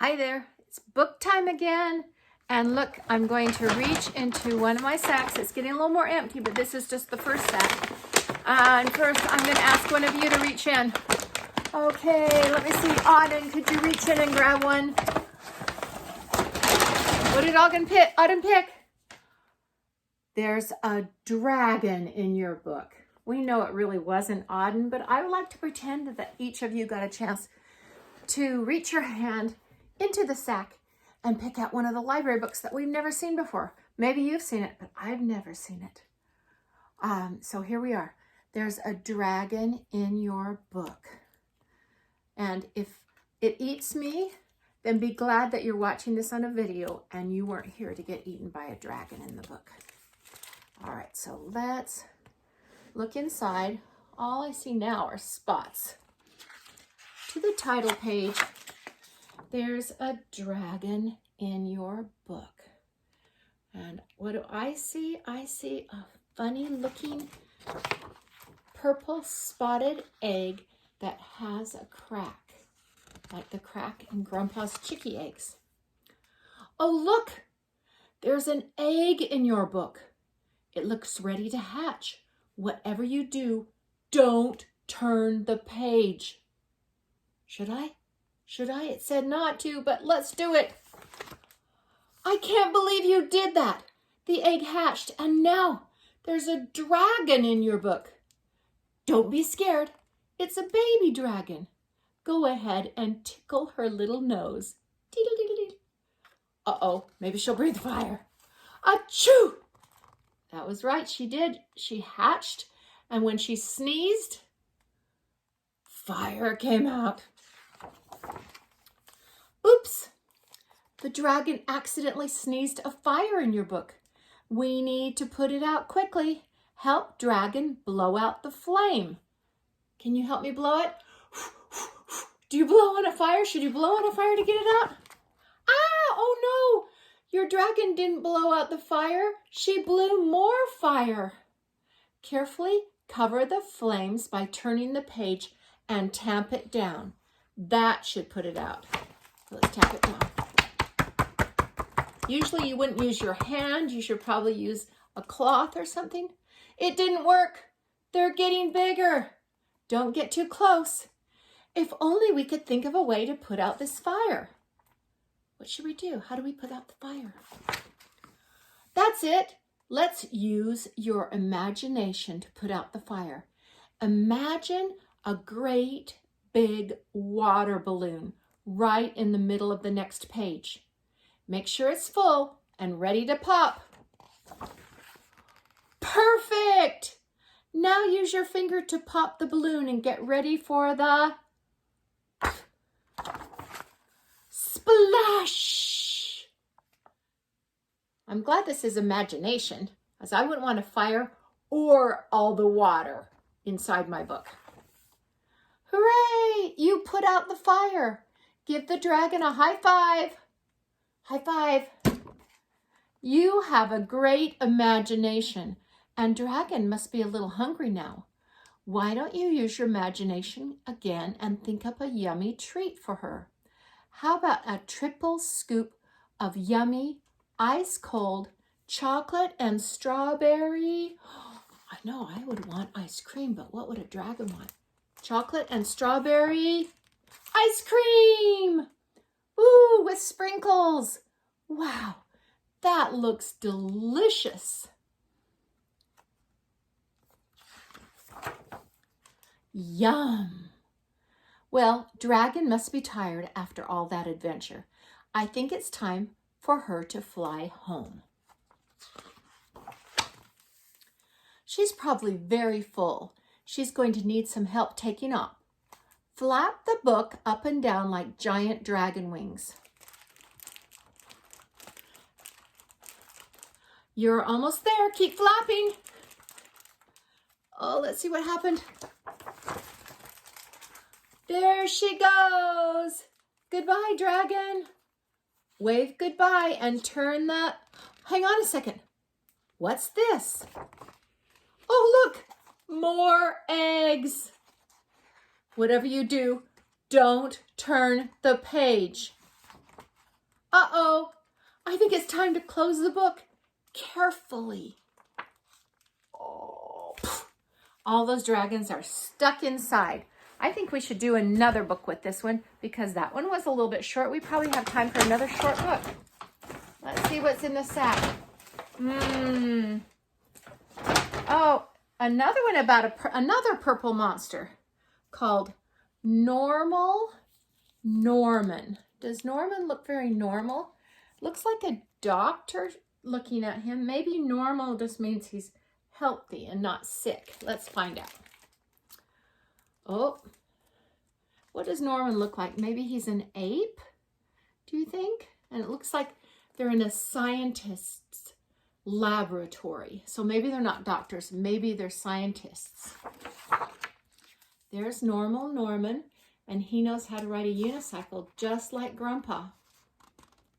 Hi there, it's book time again. And look, I'm going to reach into one of my sacks. It's getting a little more empty, but this is just the first sack. And first, I'm going to ask one of you to reach in. Okay, let me see. Auden, could you reach in and grab one? What did Auden pick? There's a dragon in your book. We know it really wasn't Auden, but I would like to pretend that each of you got a chance to reach your hand into the sack and pick out one of the library books that we've never seen before. Maybe you've seen it, but I've never seen it. So here we are. There's a dragon in your book. And if it eats me, then be glad that you're watching this on a video and you weren't here to get eaten by a dragon in the book. All right, so let's look inside. All I see now are spots. To the title page, there's a dragon in your book. And what do I see? I see a funny looking purple spotted egg that has a crack, like the crack in Grandpa's chicky eggs. Oh, look, there's an egg in your book. It looks ready to hatch. Whatever you do, don't turn the page. Should I? It said not to, but let's do it. I can't believe you did that. The egg hatched, and now there's a dragon in your book. Don't be scared. It's a baby dragon. Go ahead and tickle her little nose. Uh-oh, maybe she'll breathe fire. Achoo! That was right, she did. She hatched, and when she sneezed, fire came out. Oops, the dragon accidentally sneezed a fire in your book. We need to put it out quickly. Help dragon blow out the flame. Can you help me blow it? Do you blow on a fire? Should you blow on a fire to get it out? Ah, oh no, your dragon didn't blow out the fire. She blew more fire. Carefully cover the flames by turning the page and tamp it down. That should put it out. Let's tap it down. Usually you wouldn't use your hand. You should probably use a cloth or something. It didn't work. They're getting bigger. Don't get too close. If only we could think of a way to put out this fire. What should we do? How do we put out the fire? That's it. Let's use your imagination to put out the fire. Imagine a great big water balloon right in the middle of the next page. Make sure it's full and ready to pop. Perfect! Now use your finger to pop the balloon and get ready for the splash! I'm glad this is imagination, as I wouldn't want a fire or all the water inside my book. Hooray! You put out the fire. Give the dragon a high five. High five. You have a great imagination, and dragon must be a little hungry now. Why don't you use your imagination again and think up a yummy treat for her? How about a triple scoop of yummy, ice cold chocolate and strawberry? I know I would want ice cream, but what would a dragon want? Chocolate and strawberry ice cream! Ooh, with sprinkles. Wow, that looks delicious. Yum. Well, dragon must be tired after all that adventure. I think it's time for her to fly home. She's probably very full. She's going to need some help taking off. Flap the book up and down like giant dragon wings. You're almost there. Keep flapping. Oh, let's see what happened. There she goes. Goodbye, dragon. Wave goodbye and turn the... Hang on a second. What's this? Oh, look. More eggs. Whatever you do, don't turn the page. Uh-oh, I think it's time to close the book carefully. Oh, all those dragons are stuck inside. I think we should do another book with this one because that one was a little bit short. We probably have time for another short book. Let's see what's in the sack. Oh, another one about another purple monster called Normal Norman. Does Norman look very normal? Looks like a doctor looking at him. Maybe normal just means he's healthy and not sick. Let's find out. Oh, what does Norman look like? Maybe he's an ape, do you think? And it looks like they're in a scientist's laboratory. So maybe they're not doctors, maybe they're scientists. There's Normal Norman, and he knows how to ride a unicycle just like Grandpa.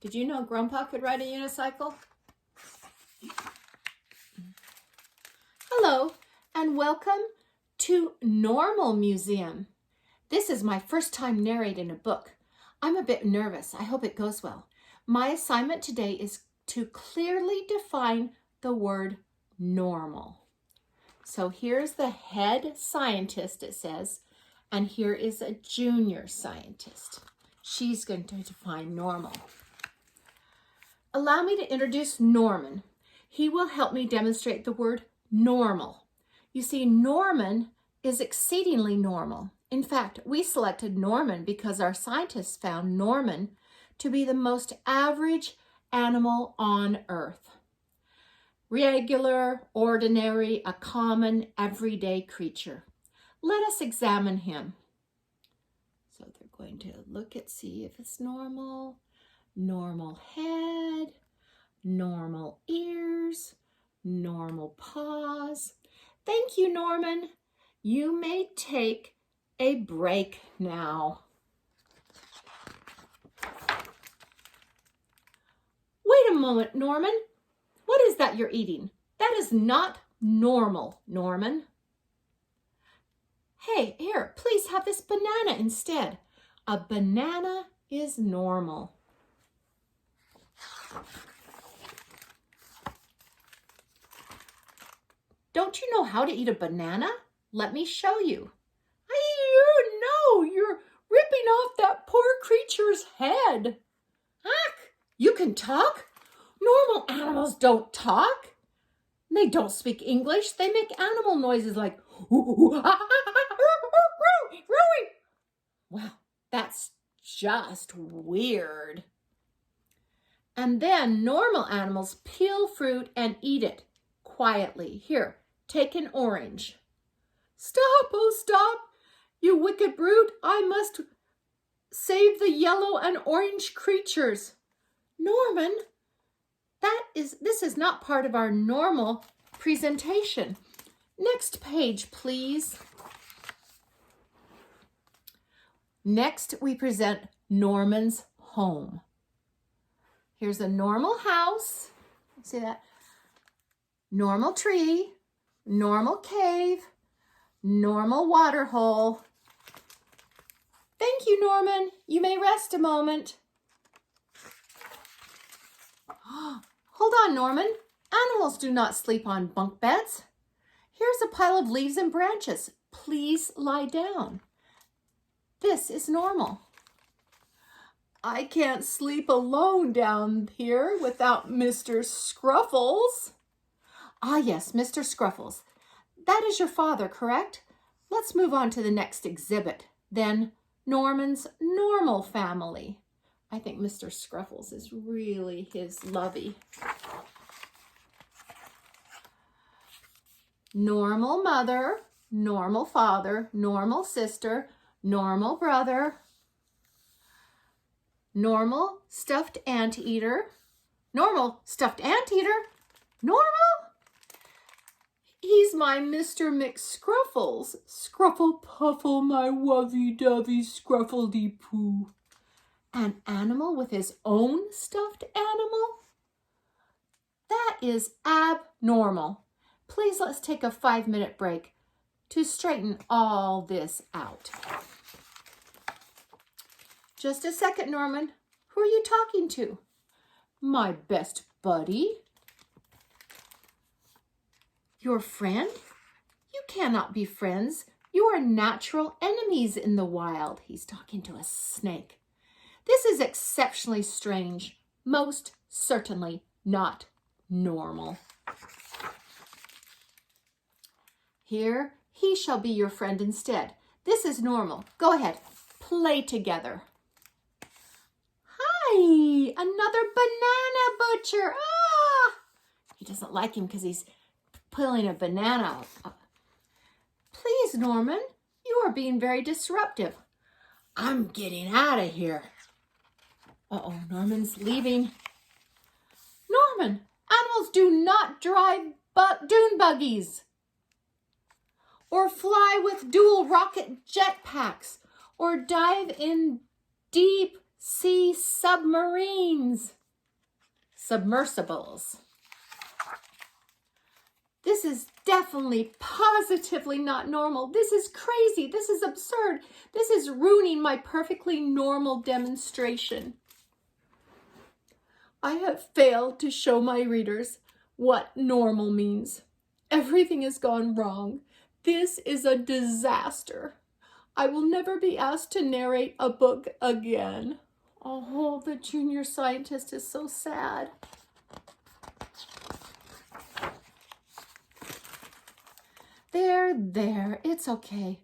Did you know Grandpa could ride a unicycle? Hello, and welcome to Normal Museum. This is my first time narrating a book. I'm a bit nervous. I hope it goes well. My assignment today is to clearly define the word normal. So here's the head scientist, it says, and here is a junior scientist. She's going to define normal. Allow me to introduce Norman. He will help me demonstrate the word normal. You see, Norman is exceedingly normal. In fact, we selected Norman because our scientists found Norman to be the most average animal on Earth. Regular, ordinary, a common, everyday creature. Let us examine him. So they're going to look at, see if it's normal. Normal head, normal ears, normal paws. Thank you, Norman. You may take a break now. Wait a moment, Norman. What is that you're eating? That is not normal, Norman. Hey, here, please have this banana instead. A banana is normal. Don't you know how to eat a banana? Let me show you. No, you're ripping off that poor creature's head. Ack, you can talk? Normal animals don't talk. They don't speak English. They make animal noises like, well, that's just weird. And then normal animals peel fruit and eat it quietly. Here, take an orange. Stop, oh stop, you wicked brute. I must save the yellow and orange creatures. Norman, this is not part of our normal presentation. Next page, please. Next, we present Norman's home. Here's a normal house. See that? Normal tree, normal cave, normal water hole. Thank you, Norman. You may rest a moment. Hold on, Norman. Animals do not sleep on bunk beds. Here's a pile of leaves and branches. Please lie down. This is normal. I can't sleep alone down here without Mr. Scruffles. Ah, yes, Mr. Scruffles. That is your father, correct? Let's move on to the next exhibit. Then Norman's normal family. I think Mr. Scruffles is really his lovey. Normal mother, normal father, normal sister, normal brother, normal stuffed anteater, normal stuffed anteater, normal? He's my Mr. McScruffles. Scruffle puffle, my wovey-dovey scruffle-dee-poo. An animal with his own stuffed animal? That is abnormal. Please let's take a 5-minute break to straighten all this out. Just a second, Norman. Who are you talking to? My best buddy? Your friend? You cannot be friends. You are natural enemies in the wild. He's talking to a snake. This is exceptionally strange. Most certainly not normal. Here, he shall be your friend instead. This is normal. Go ahead, play together. Hi, another banana butcher. Ah! He doesn't like him because he's pulling a banana. Please, Norman, you are being very disruptive. I'm getting out of here. Uh-oh, Norman's leaving. Norman, animals do not drive dune buggies or fly with dual rocket jetpacks or dive in deep sea submarines. Submersibles. This is definitely, positively not normal. This is crazy. This is absurd. This is ruining my perfectly normal demonstration. I have failed to show my readers what normal means. Everything has gone wrong. This is a disaster. I will never be asked to narrate a book again. Oh, the junior scientist is so sad. There, it's okay.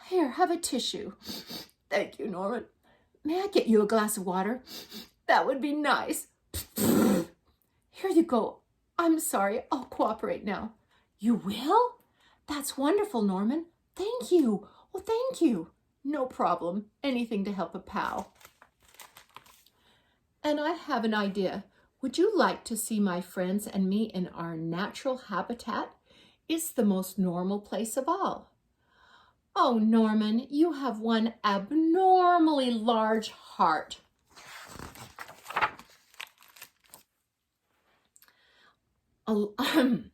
Here, have a tissue. Thank you, Norman. May I get you a glass of water? That would be nice. Here you go. I'm sorry, I'll cooperate now. You will? That's wonderful, Norman. Thank you. Well, thank you. No problem. Anything to help a pal. And I have an idea. Would you like to see my friends and me in our natural habitat? It's the most normal place of all. Oh, Norman, you have one abnormally large heart. Pardon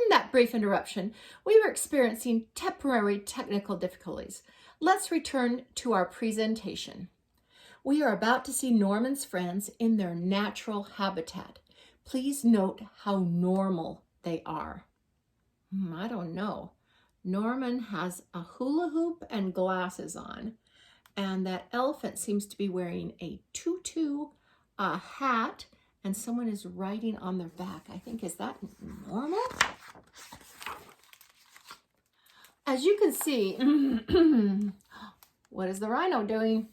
that brief interruption. We were experiencing temporary technical difficulties. Let's return to our presentation. We are about to see Norman's friends in their natural habitat. Please note how normal they are. I don't know. Norman has a hula hoop and glasses on, and that elephant seems to be wearing a tutu, a hat, and someone is riding on their back. I think, is that normal? As you can see, what is the rhino doing?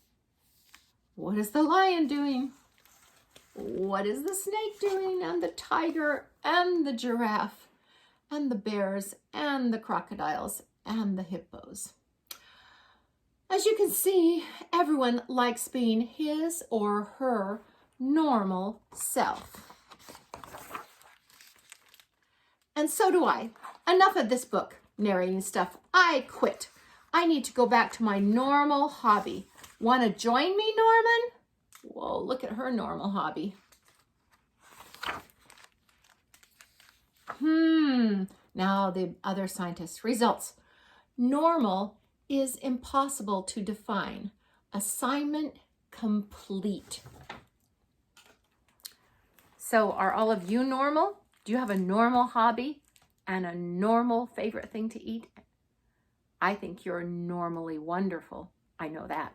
What is the lion doing? What is the snake doing? And the tiger and the giraffe and the bears and the crocodiles and the hippos. As you can see, everyone likes being his or her normal self. And so do I. Enough of this book narrating stuff. I quit. I need to go back to my normal hobby. Want to join me, Norman? Whoa, look at her normal hobby. Now the other scientists. Results. Normal is impossible to define. Assignment complete. So are all of you normal? Do you have a normal hobby and a normal favorite thing to eat? I think you're normally wonderful. I know that.